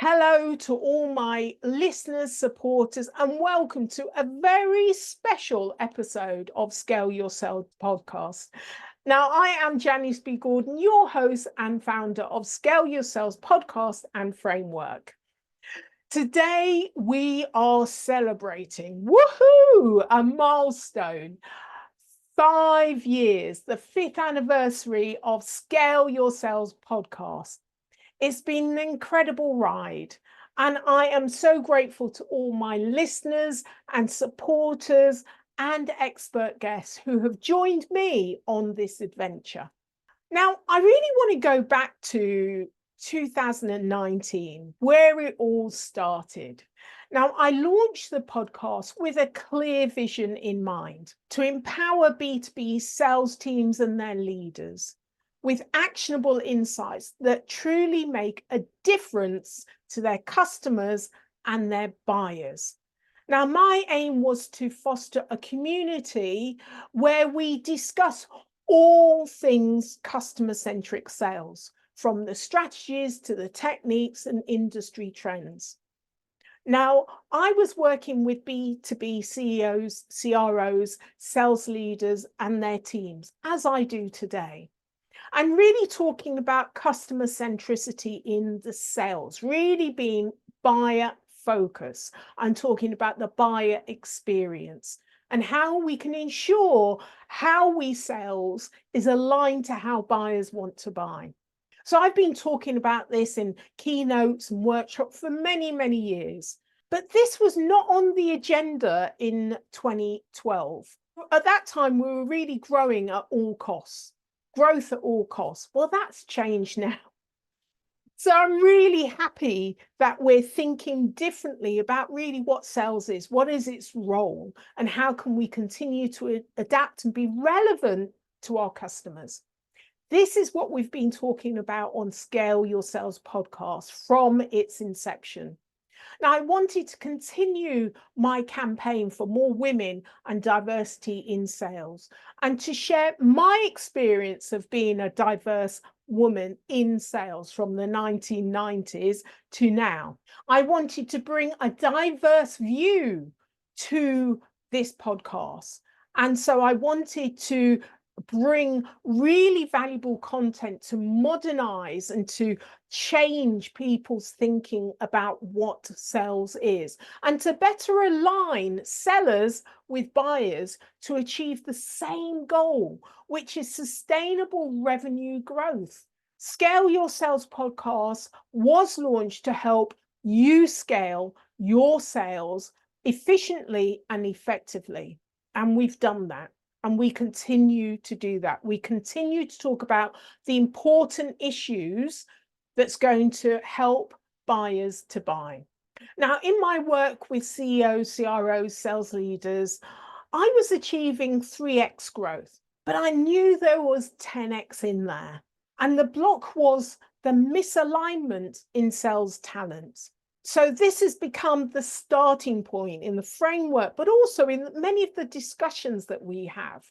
Hello to all my listeners, supporters, and welcome to a very special episode of Scale Your Sales podcast. Now, I am Janice B Gordon, your host and founder of Scale Your Sales podcast and framework. Today, we are celebrating, a milestone. 5 years, the 5th anniversary of Scale Your Sales podcast. It's been an incredible ride, and I am so grateful to all my listeners and supporters and expert guests who have joined me on this adventure. Now, I really want to go back to 2019, where it all started. Now, I launched the podcast with a clear vision in mind to empower B2B sales teams and their leaders with actionable insights that truly make a difference to their customers and their buyers. Now, my aim was to foster a community where we discuss all things customer-centric sales, from the strategies to the techniques and industry trends. Now, I was working with B2B CEOs, CROs, sales leaders, and their teams, as I do today. And really talking about customer centricity in the sales, really being buyer focus. I'm talking about the buyer experience and how we can ensure how we sales is aligned to how buyers want to buy. So I've been talking about this in keynotes and workshops for many, many years. But this was not on the agenda in 2012. At that time, we were really growing at all costs. Growth at all costs. Well, that's changed now. So I'm really happy that we're thinking differently about really what sales is, what is its role, and how can we continue to adapt and be relevant to our customers. This is what we've been talking about on Scale Your Sales podcast from its inception. Now, I wanted to continue my campaign for more women and diversity in sales and to share my experience of being a diverse woman in sales from the 1990s to now. I wanted to bring a diverse view to this podcast. And so I wanted to bring really valuable content to modernize and to change people's thinking about what sales is and to better align sellers with buyers to achieve the same goal, which is sustainable revenue growth. Scale Your Sales podcast was launched to help you scale your sales efficiently and effectively. And we've done that. And we continue to do that. We continue to talk about the important issues that's going to help buyers to buy. Now, in my work with CEOs, CROs, sales leaders, I was achieving 3x growth, but I knew there was 10x in there. And the block was the misalignment in sales talent. So this has become the starting point in the framework, but also in many of the discussions that we have.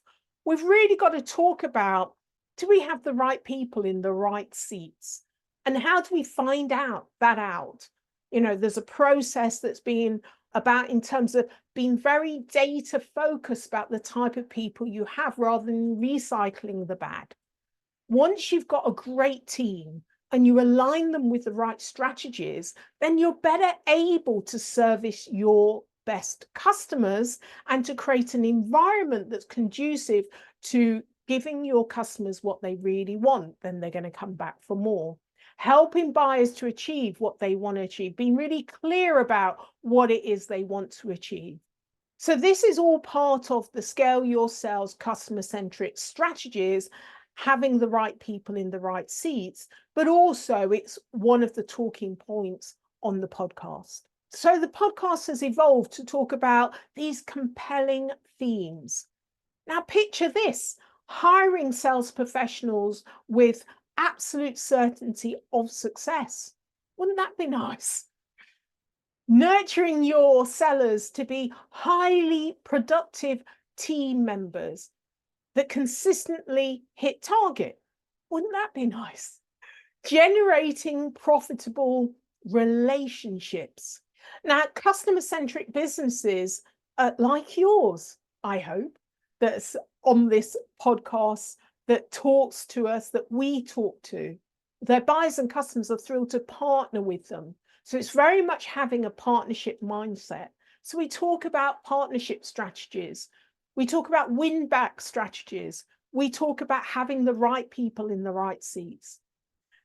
We've really got to talk about, do we have the right people in the right seats? And how do we find that out? You know, there's a process that's been about in terms of being very data focused about the type of people you have rather than recycling the bad. Once you've got a great team, and you align them with the right strategies, then you're better able to service your best customers and to create an environment that's conducive to giving your customers what they really want. Then they're going to come back for more. Helping buyers to achieve what they want to achieve, being really clear about what it is they want to achieve. So this is all part of the Scale Your Sales customer-centric strategies, having the right people in the right seats, but also it's one of the talking points on the podcast. So the podcast has evolved to talk about these compelling themes. Now picture this, hiring sales professionals with absolute certainty of success. Wouldn't that be nice? Nurturing your sellers to be highly productive team members that consistently hit target. Wouldn't that be nice? Generating profitable relationships. Now, customer-centric businesses like yours, I hope, that's on this podcast, that talks to us, that we talk to, their buyers and customers are thrilled to partner with them. So it's very much having a partnership mindset. So we talk about partnership strategies. We talk about win-back strategies. We talk about having the right people in the right seats.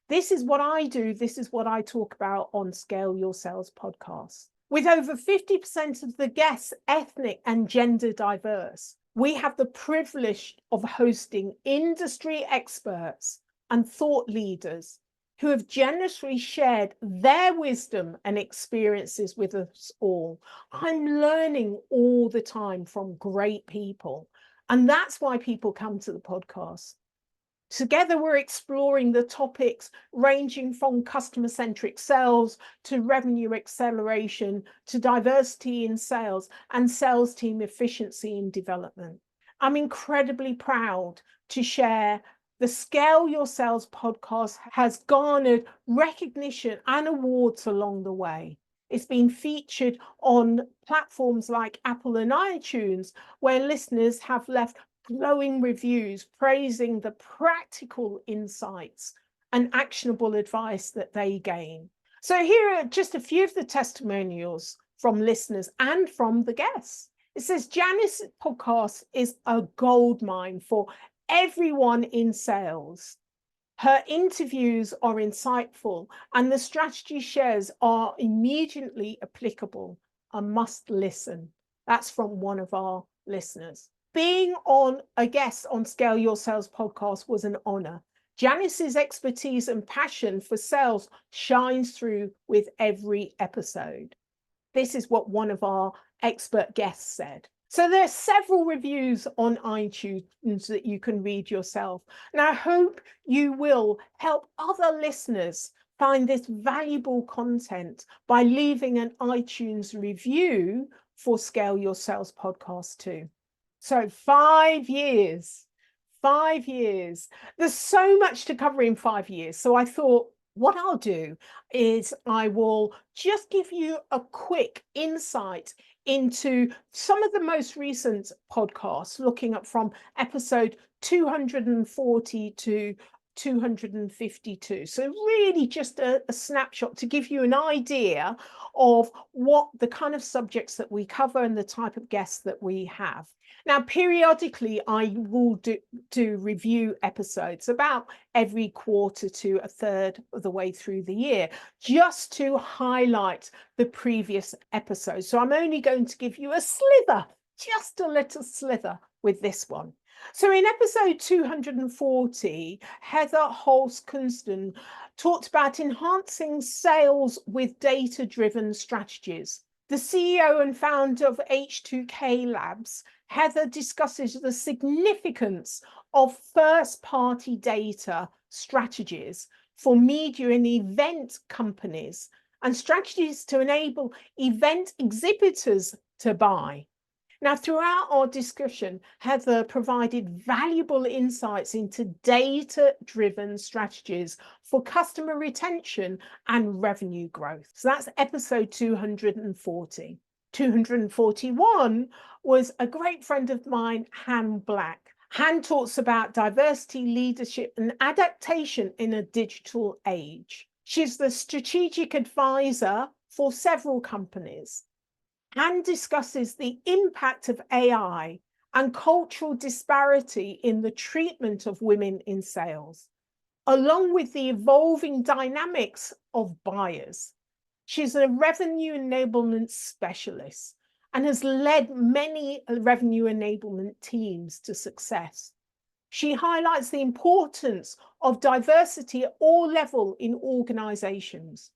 This is what I do. This is what I talk about on Scale Your Sales podcast. With over 50% of the guests ethnic and gender diverse, we have the privilege of hosting industry experts and thought leaders who have generously shared their wisdom and experiences with us all. I'm learning all the time from great people, and that's why people come to the podcast. Together, we're exploring the topics ranging from customer-centric sales to revenue acceleration to diversity in sales and sales team efficiency and development. I'm incredibly proud to share the Scale Your Sales podcast has garnered recognition and awards along the way. It's been featured on platforms like Apple and iTunes, where listeners have left glowing reviews praising the practical insights and actionable advice that they gain. So here are just a few of the testimonials from listeners and from the guests. It says, Janice's podcast is a goldmine for everyone in sales. Her interviews are insightful and the strategy shares are immediately applicable. A must listen. That's from one of our listeners. Being on a guest on Scale Your Sales podcast was an honor. Janice's expertise and passion for sales shines through with every episode. This is what one of our expert guests said. So there are several reviews on iTunes that you can read yourself. And I hope you will help other listeners find this valuable content by leaving an iTunes review for Scale Your Sales podcast too. So 5 years, 5 years. There's so much to cover in 5 years. So I thought what I'll do is I will just give you a quick insight into some of the most recent podcasts, looking at from episode 240 to 252. So really just a snapshot to give you an idea of what the kind of subjects that we cover and the type of guests that we have. Now, periodically, I will do review episodes about every quarter to a third of the way through the year, just to highlight the previous episodes. So I'm only going to give you a slither, just a little slither with this one. So in episode 240, Heather Holst-Kunston talked about enhancing sales with data-driven strategies. The CEO and founder of H2K Labs, Heather discusses the significance of first-party data strategies for media and event companies and strategies to enable event exhibitors to buy. Now, throughout our discussion, Heather provided valuable insights into data-driven strategies for customer retention and revenue growth. So that's episode 240. 241 was a great friend of mine, Han Black. Han talks about diversity, leadership, and adaptation in a digital age. She's the strategic advisor for several companies. Han discusses the impact of AI and cultural disparity in the treatment of women in sales, along with the evolving dynamics of buyers. She's a revenue enablement specialist and has led many revenue enablement teams to success. She highlights the importance of diversity at all levels in organizations.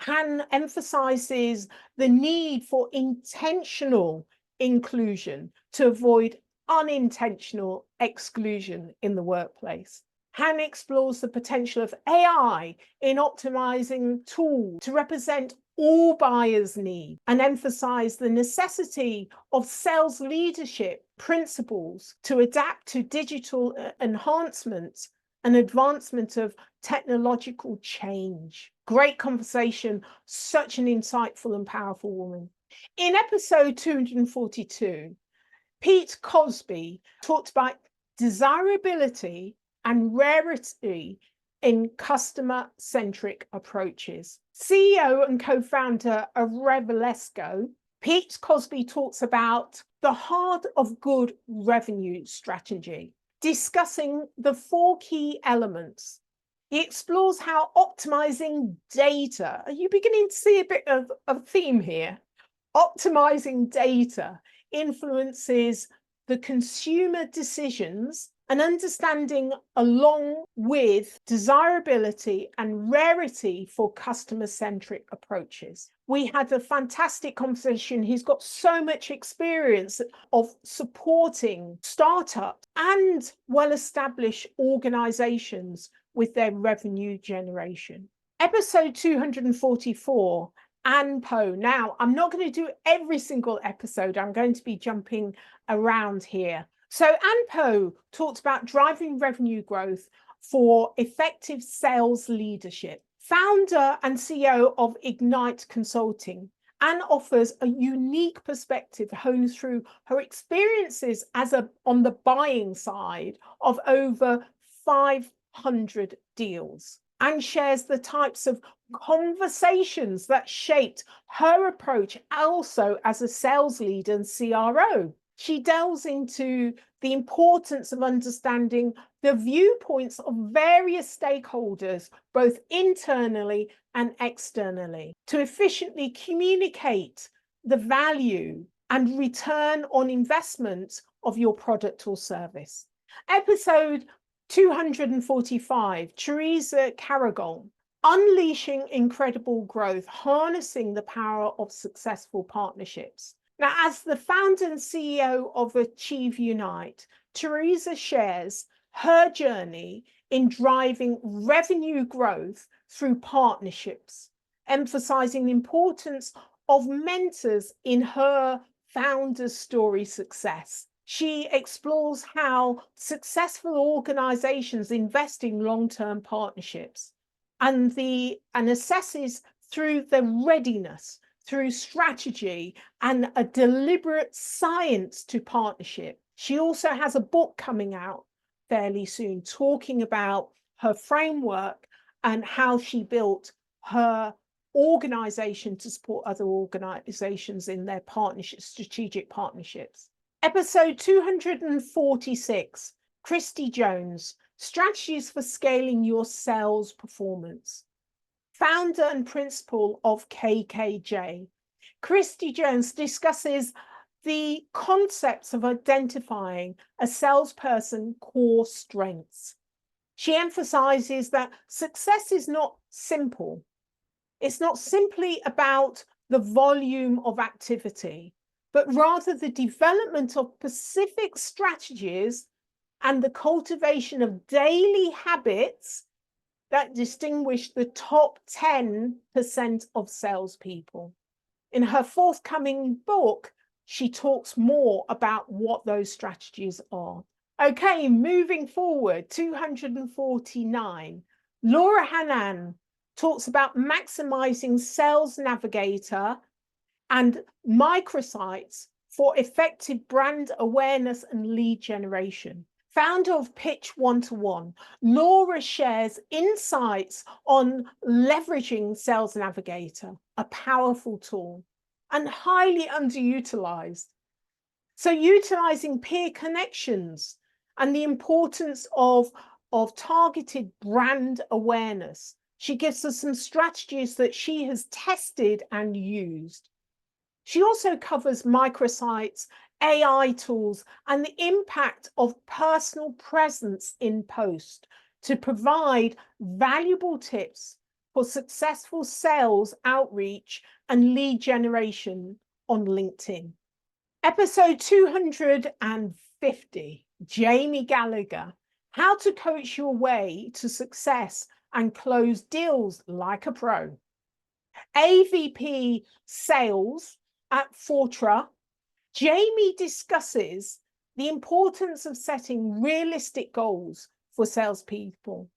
Han emphasizes the need for intentional inclusion to avoid unintentional exclusion in the workplace. Han explores the potential of AI in optimizing tools to represent all buyers' needs and emphasize the necessity of sales leadership principles to adapt to digital enhancements an advancement of technological change. Great conversation, such an insightful and powerful woman. In episode 242, Pete Cosby talked about desirability and rarity in customer-centric approaches. CEO and co-founder of Revelesco, Pete Cosby talks about the heart of good revenue strategy, discussing the 4 key elements. He explores how optimizing data, are you beginning to see a bit of a theme here? Optimizing data influences the consumer decisions and understanding, along with desirability and rarity for customer-centric approaches. We had a fantastic conversation. He's got so much experience of supporting startups and well-established organizations with their revenue generation. Episode 244, Ann Poe. Now, I'm not going to do every single episode. I'm going to be jumping around here. So Ann Poe talked about driving revenue growth for effective sales leadership. Founder and CEO of Ignite Consulting, Ann offers a unique perspective honed through her experiences on the buying side of over 500 deals, and shares the types of conversations that shaped her approach also as a sales leader and CRO. She delves into the importance of understanding the viewpoints of various stakeholders, both internally and externally, to efficiently communicate the value and return on investment of your product or service. Episode 245, Teresa Caragol, Unleashing Incredible Growth, Harnessing the Power of Successful Partnerships. Now, as the founder and CEO of Achieve Unite, Teresa shares her journey in driving revenue growth through partnerships, emphasizing the importance of mentors in her founder's story success. She explores how successful organizations invest in long-term partnerships and assesses through the readiness, through strategy and a deliberate science to partnership. She also has a book coming out fairly soon talking about her framework and how she built her organization to support other organizations in their partnerships, strategic partnerships. Episode 246, Christy Jones, Strategies for Scaling Your Sales Performance. Founder and principal of KKJ. Christy Jones discusses the concepts of identifying a salesperson's core strengths. She emphasizes that success is not simple. It's not simply about the volume of activity, but rather the development of specific strategies and the cultivation of daily habits that distinguish the top 10% of salespeople. In her forthcoming book, she talks more about what those strategies are. Okay, moving forward, 249. Laura Hanan talks about maximizing Sales Navigator and microsites for effective brand awareness and lead generation. Founder of Pitch One-to-One, Laura shares insights on leveraging Sales Navigator, a powerful tool and highly underutilized. So utilizing peer connections and the importance of targeted brand awareness. She gives us some strategies that she has tested and used. She also covers microsites, AI tools, and the impact of personal presence in post to provide valuable tips for successful sales outreach and lead generation on LinkedIn. Episode 250, Jamie Gallagher, How to Coach Your Way to Success and Close Deals Like a Pro. AVP Sales at Fortra, Jamie discusses the importance of setting realistic goals for salespeople,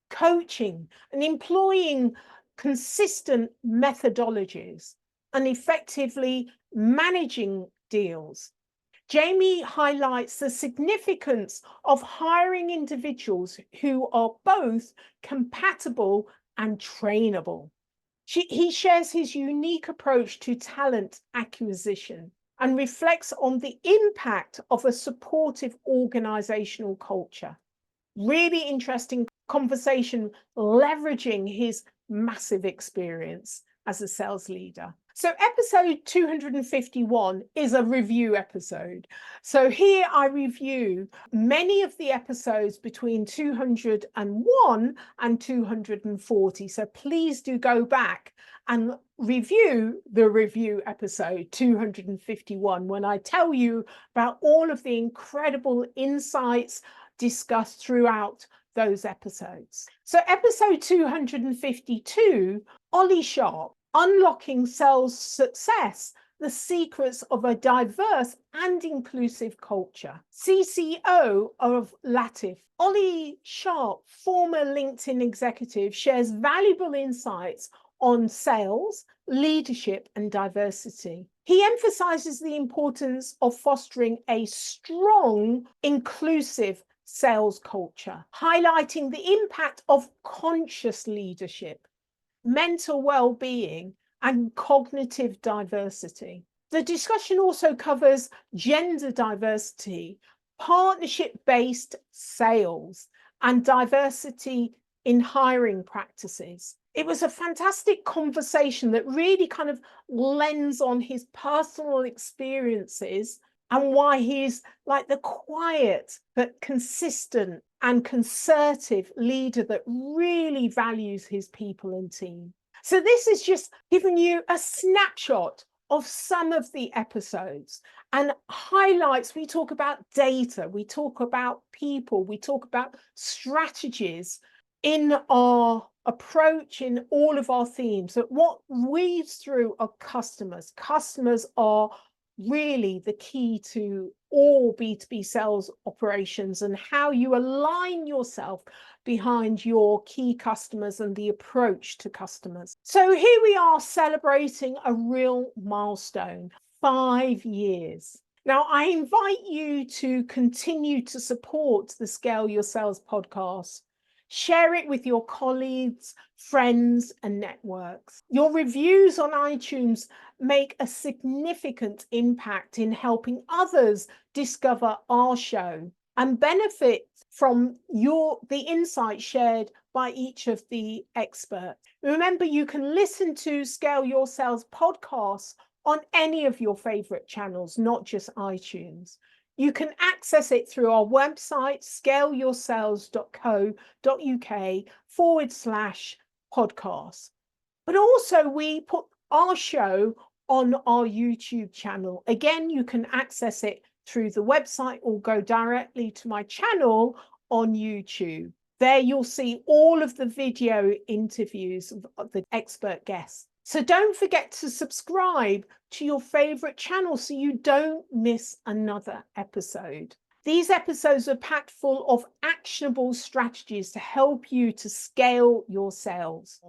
coaching and employing consistent methodologies, and effectively managing deals. Jamie highlights the significance of hiring individuals who are both compatible and trainable. He shares his unique approach to talent acquisition and reflects on the impact of a supportive organizational culture. Really interesting conversation, leveraging his massive experience as a sales leader. So episode 251 is a review episode. So here I review many of the episodes between 201 and 240. So please do go back and review the review episode 251 when I tell you about all of the incredible insights discussed throughout those episodes. So episode 252, Ollie Sharp, Unlocking Sales Success, the Secrets of a Diverse and Inclusive Culture, CCO of Latif. Ollie Sharp, former LinkedIn executive, shares valuable insights on sales, leadership, and diversity. He emphasizes the importance of fostering a strong, inclusive sales culture, highlighting the impact of conscious leadership, mental well-being, and cognitive diversity. The discussion also covers gender diversity, partnership-based sales, and diversity in hiring practices. It was a fantastic conversation that really kind of lends on his personal experiences and why he's like the quiet but consistent and concerted leader that really values his people and team. So this is just giving you a snapshot of some of the episodes and highlights. We talk about data, we talk about people, we talk about strategies in our approach, in all of our themes. That what weaves through are customers. Customers are really the key to all B2B sales operations, and how you align yourself behind your key customers and the approach to customers. So here we are celebrating a real milestone, 5 years. Now, I invite you to continue to support the Scale Your Sales podcast. Share it with your colleagues, friends, and networks. Your reviews on iTunes make a significant impact in helping others discover our show and benefit from the insights shared by each of the experts. Remember, you can listen to Scale Your Sales podcasts on any of your favorite channels, not just iTunes. You can access it through our website, scaleyourselves.co.uk/podcast. But also we put our show on our YouTube channel. Again, you can access it through the website or go directly to my channel on YouTube. There you'll see all of the video interviews of the expert guests. So don't forget to subscribe to your favorite channel so you don't miss another episode. These episodes are packed full of actionable strategies to help you to scale your sales.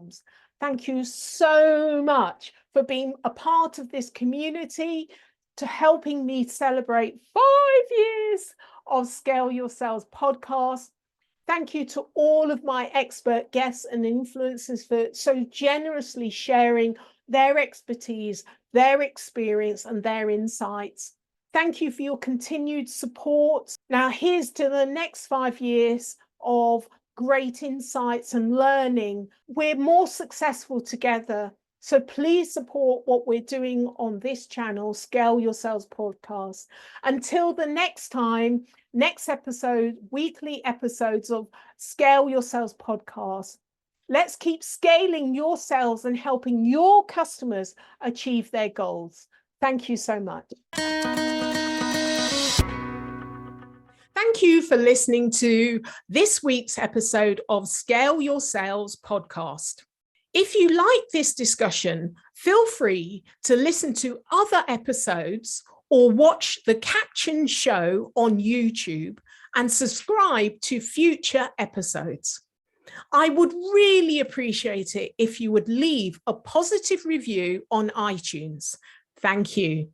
Thank you so much for being a part of this community, to helping me celebrate 5 years of Scale Your Sales podcast. Thank you to all of my expert guests and influencers for so generously sharing their expertise, their experience, and their insights. Thank you for your continued support. Now, here's to the next 5 years of great insights and learning. We're more successful together. So please support what we're doing on this channel, Scale Your Sales podcast. Until the next time, next episode, weekly episodes of Scale Your Sales podcast. Let's keep scaling your sales and helping your customers achieve their goals. Thank you so much. Thank you for listening to this week's episode of Scale Your Sales podcast. If you like this discussion, feel free to listen to other episodes or watch the captioned show on YouTube and subscribe to future episodes. I would really appreciate it if you would leave a positive review on iTunes. Thank you.